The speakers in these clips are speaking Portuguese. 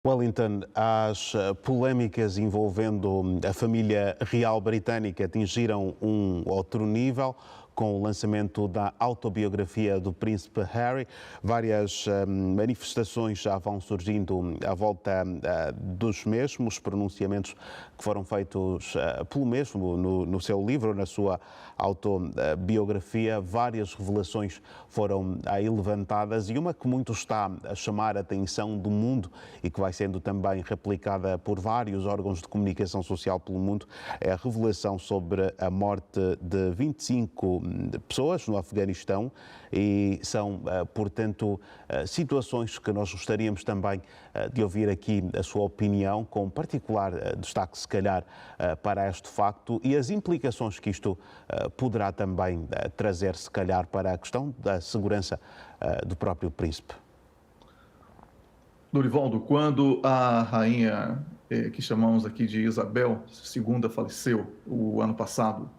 Wellington, as polémicas envolvendo a família real britânica atingiram um outro nível com o lançamento da autobiografia do príncipe Harry. Várias manifestações já vão surgindo à volta dos mesmos pronunciamentos que foram feitos pelo mesmo no seu livro, na sua autobiografia. Várias revelações foram aí levantadas e uma que muito está a chamar a atenção do mundo e que vai sendo também replicada por vários órgãos de comunicação social pelo mundo é a revelação sobre a morte de 25 pessoas no Afeganistão e são, portanto, situações que nós gostaríamos também de ouvir aqui a sua opinião, com particular destaque, se calhar, para este facto e as implicações que isto poderá também trazer, se calhar, para a questão da segurança do próprio príncipe. Dorivaldo, quando a rainha, que chamamos aqui de Isabel II, faleceu o ano passado,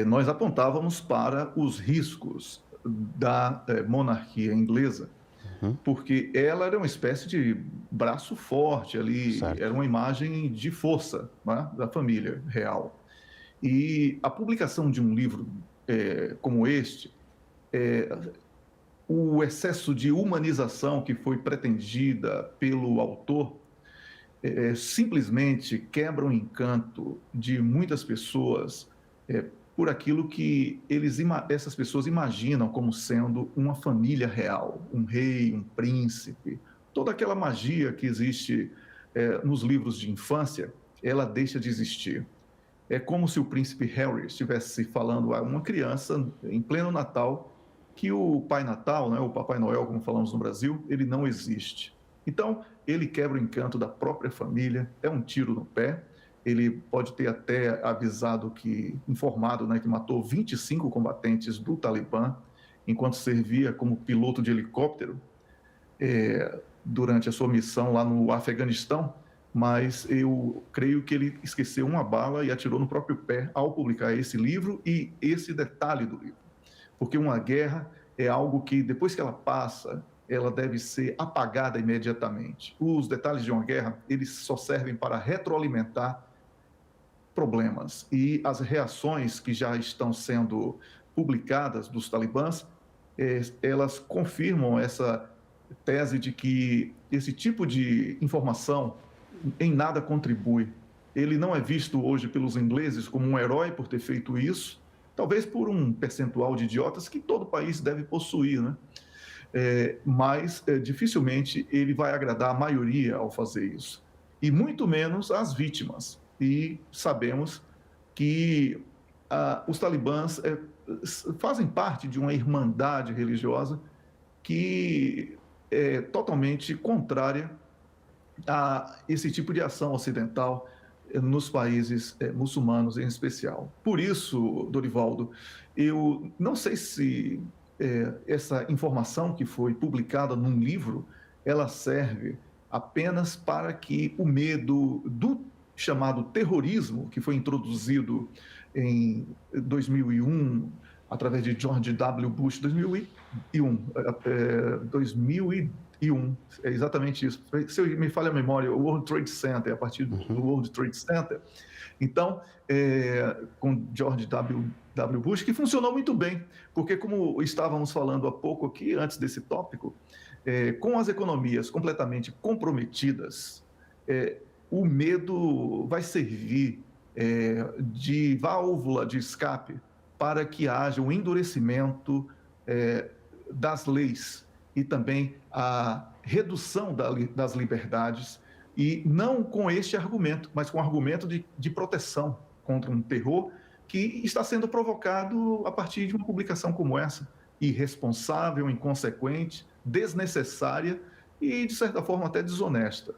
nós apontávamos para os riscos da monarquia inglesa, porque ela era uma espécie de braço forte ali, Certo. era uma imagem de força, né, da família real. E a publicação de um livro como este, o excesso de humanização que foi pretendida pelo autor simplesmente quebra o encanto de muitas pessoas por aquilo que essas pessoas imaginam como sendo uma família real, um rei, um príncipe. Toda aquela magia que existe nos livros de infância, ela deixa de existir. É como se o príncipe Harry estivesse falando a uma criança em pleno Natal que o Pai Natal, né, o Papai Noel, como falamos no Brasil, ele não existe. Então, ele quebra o encanto da própria família, é um tiro no pé. Ele pode ter até informado, né, que matou 25 combatentes do Talibã enquanto servia como piloto de helicóptero durante a sua missão lá no Afeganistão, mas eu creio que ele esqueceu uma bala e atirou no próprio pé ao publicar esse livro e esse detalhe do livro. Porque uma guerra é algo que, depois que ela passa, ela deve ser apagada imediatamente. Os detalhes de uma guerra, eles só servem para retroalimentar problemas. E as reações que já estão sendo publicadas dos talibãs, elas confirmam essa tese de que esse tipo de informação em nada contribui. Ele não é visto hoje pelos ingleses como um herói por ter feito isso, talvez por um percentual de idiotas que todo país deve possuir, né? Mas dificilmente ele vai agradar a maioria ao fazer isso, e muito menos as vítimas. E sabemos que os talibãs fazem parte de uma irmandade religiosa que é totalmente contrária a esse tipo de ação ocidental nos países muçulmanos em especial. Por isso, Dorivaldo, eu não sei se essa informação que foi publicada num livro, ela serve apenas para que o medo do chamado terrorismo, que foi introduzido em 2001, através de George W. Bush, 2001, é exatamente isso. Se me falha a memória, o World Trade Center, a partir do World Trade Center. Então, com George W. Bush, que funcionou muito bem, porque como estávamos falando há pouco aqui, antes desse tópico, com as economias completamente comprometidas, o medo vai servir de válvula de escape para que haja um endurecimento das leis e também a redução das liberdades, e não com este argumento, mas com o argumento de proteção contra um terror que está sendo provocado a partir de uma publicação como essa, irresponsável, inconsequente, desnecessária e, de certa forma, até desonesta.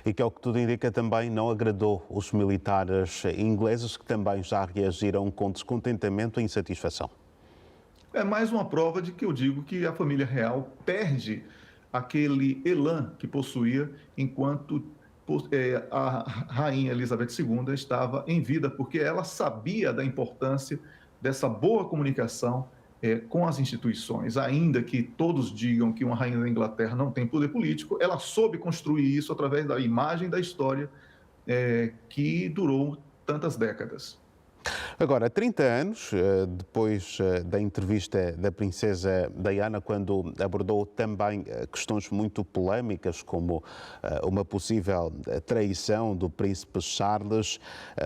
E que, ao que tudo indica, também não agradou os militares ingleses, que também já reagiram com descontentamento e insatisfação. É mais uma prova de que eu digo que a família real perde aquele elan que possuía enquanto a rainha Elizabeth II estava em vida, porque ela sabia da importância dessa boa comunicação com as instituições, ainda que todos digam que uma rainha da Inglaterra não tem poder político, ela soube construir isso através da imagem da história que durou tantas décadas. Agora, 30 anos depois da entrevista da princesa Diana, quando abordou também questões muito polémicas, como uma possível traição do príncipe Charles,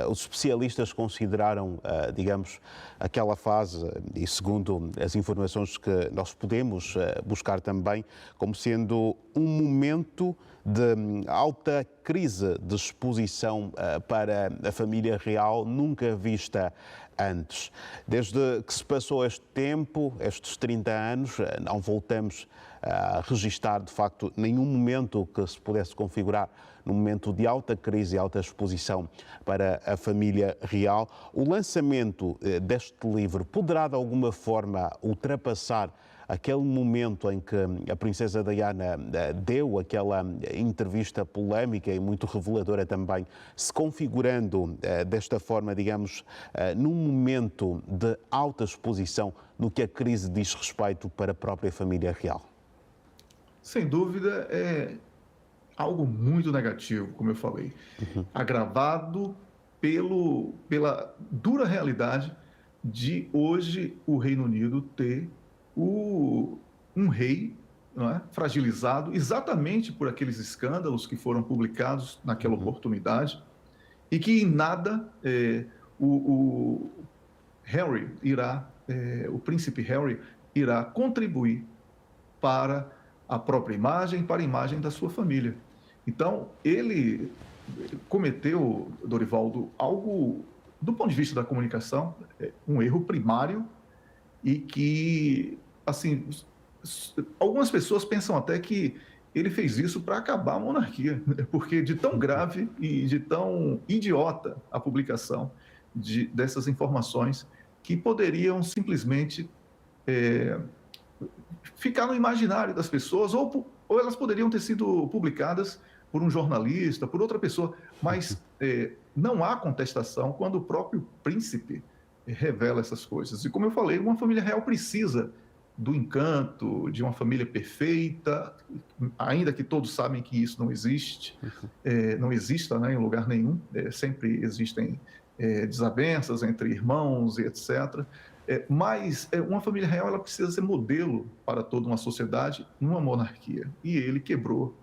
os especialistas consideraram, digamos, aquela fase, e segundo as informações que nós podemos buscar também, como sendo um momento de alta crise de exposição para a família real nunca vista antes. Desde que se passou este tempo, estes 30 anos, não voltamos a registar, de facto, nenhum momento que se pudesse configurar num momento de alta crise e alta exposição para a família real. O lançamento deste livro poderá, de alguma forma, ultrapassar aquele momento em que a princesa Diana deu aquela entrevista polémica e muito reveladora também, se configurando desta forma, digamos, num momento de alta exposição no que a crise diz respeito para a própria família real? Sem dúvida, é algo muito negativo, como eu falei, agravado pela dura realidade de hoje o Reino Unido ter um rei, não é, fragilizado exatamente por aqueles escândalos que foram publicados naquela oportunidade e que em nada o Harry irá, o príncipe Harry irá contribuir para a própria imagem, para a imagem da sua família. Então, ele cometeu, Dorivaldo, algo, do ponto de vista da comunicação, um erro primário e que, assim, algumas pessoas pensam até que ele fez isso para acabar a monarquia, porque de tão grave e de tão idiota a publicação dessas informações que poderiam simplesmente ficar no imaginário das pessoas, ou elas poderiam ter sido publicadas por um jornalista, por outra pessoa, mas não há contestação quando o próprio príncipe revela essas coisas. E como eu falei, uma família real precisa do encanto de uma família perfeita, ainda que todos sabem que isso não existe, não exista, né, em lugar nenhum, sempre existem desavenças entre irmãos e etc. Mas uma família real ela precisa ser modelo para toda uma sociedade numa monarquia. E ele quebrou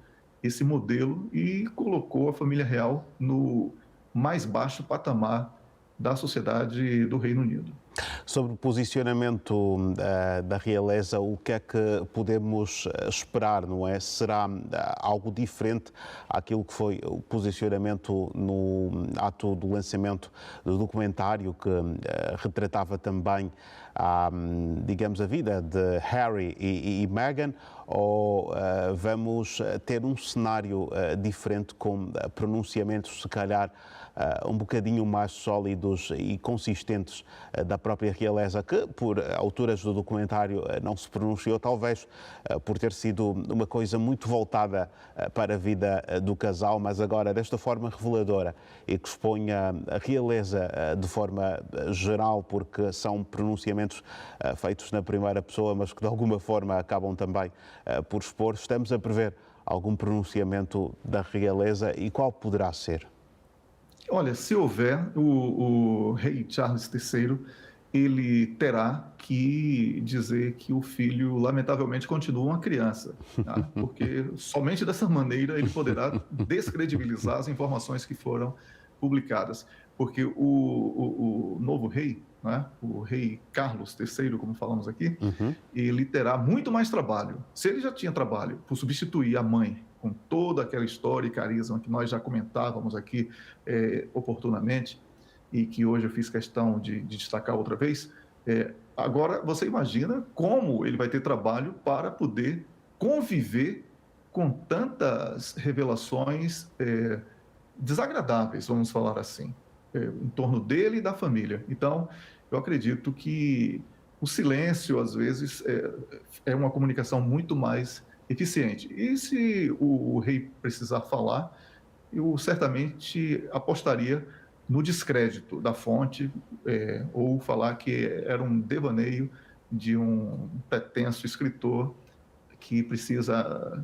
esse modelo e colocou a família real no mais baixo patamar da sociedade do Reino Unido. Sobre o posicionamento da realeza, o que é que podemos esperar, não é? Será algo diferente àquilo que foi o posicionamento no ato do lançamento do documentário que retratava também, digamos, a vida de Harry e Meghan, ou vamos ter um cenário diferente com pronunciamentos, se calhar, um bocadinho mais sólidos e consistentes da própria realeza, que por alturas do documentário não se pronunciou, talvez por ter sido uma coisa muito voltada para a vida do casal, mas agora desta forma reveladora e que expõe a realeza de forma geral, porque são pronunciamentos feitos na primeira pessoa, mas que de alguma forma acabam também por expor. Estamos a prever algum pronunciamento da realeza e qual poderá ser? Olha, se houver, o rei Charles III, ele terá que dizer que o filho, lamentavelmente, continua uma criança, tá? Porque somente dessa maneira ele poderá descredibilizar as informações que foram publicadas. Porque o novo rei, né, o rei Carlos III, como falamos aqui, ele terá muito mais trabalho. Se ele já tinha trabalho por substituir a mãe, com toda aquela história e carisma que nós já comentávamos aqui oportunamente, e que hoje eu fiz questão de destacar outra vez, agora você imagina como ele vai ter trabalho para poder conviver com tantas revelações desagradáveis, vamos falar assim, em torno dele e da família. Então, eu acredito que o silêncio, às vezes, é uma comunicação muito mais eficiente. E se o rei precisar falar, eu certamente apostaria no descrédito da fonte, ou falar que era um devaneio de um pretenso escritor que precisa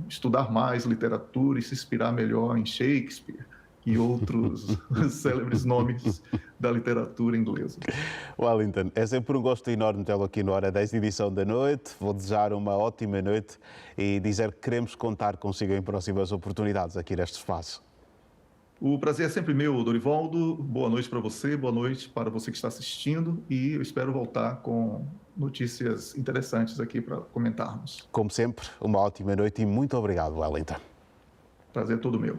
estudar mais literatura e se inspirar melhor em Shakespeare e outros célebres nomes da literatura inglesa. Wellington, é sempre um gosto enorme tê-lo aqui na Hora 10, edição da noite. Vou desejar uma ótima noite e dizer que queremos contar consigo em próximas oportunidades aqui neste espaço. O prazer é sempre meu, Dorivaldo. Boa noite para você, boa noite para você que está assistindo e eu espero voltar com notícias interessantes aqui para comentarmos. Como sempre, uma ótima noite e muito obrigado, Wellington. Prazer é todo meu.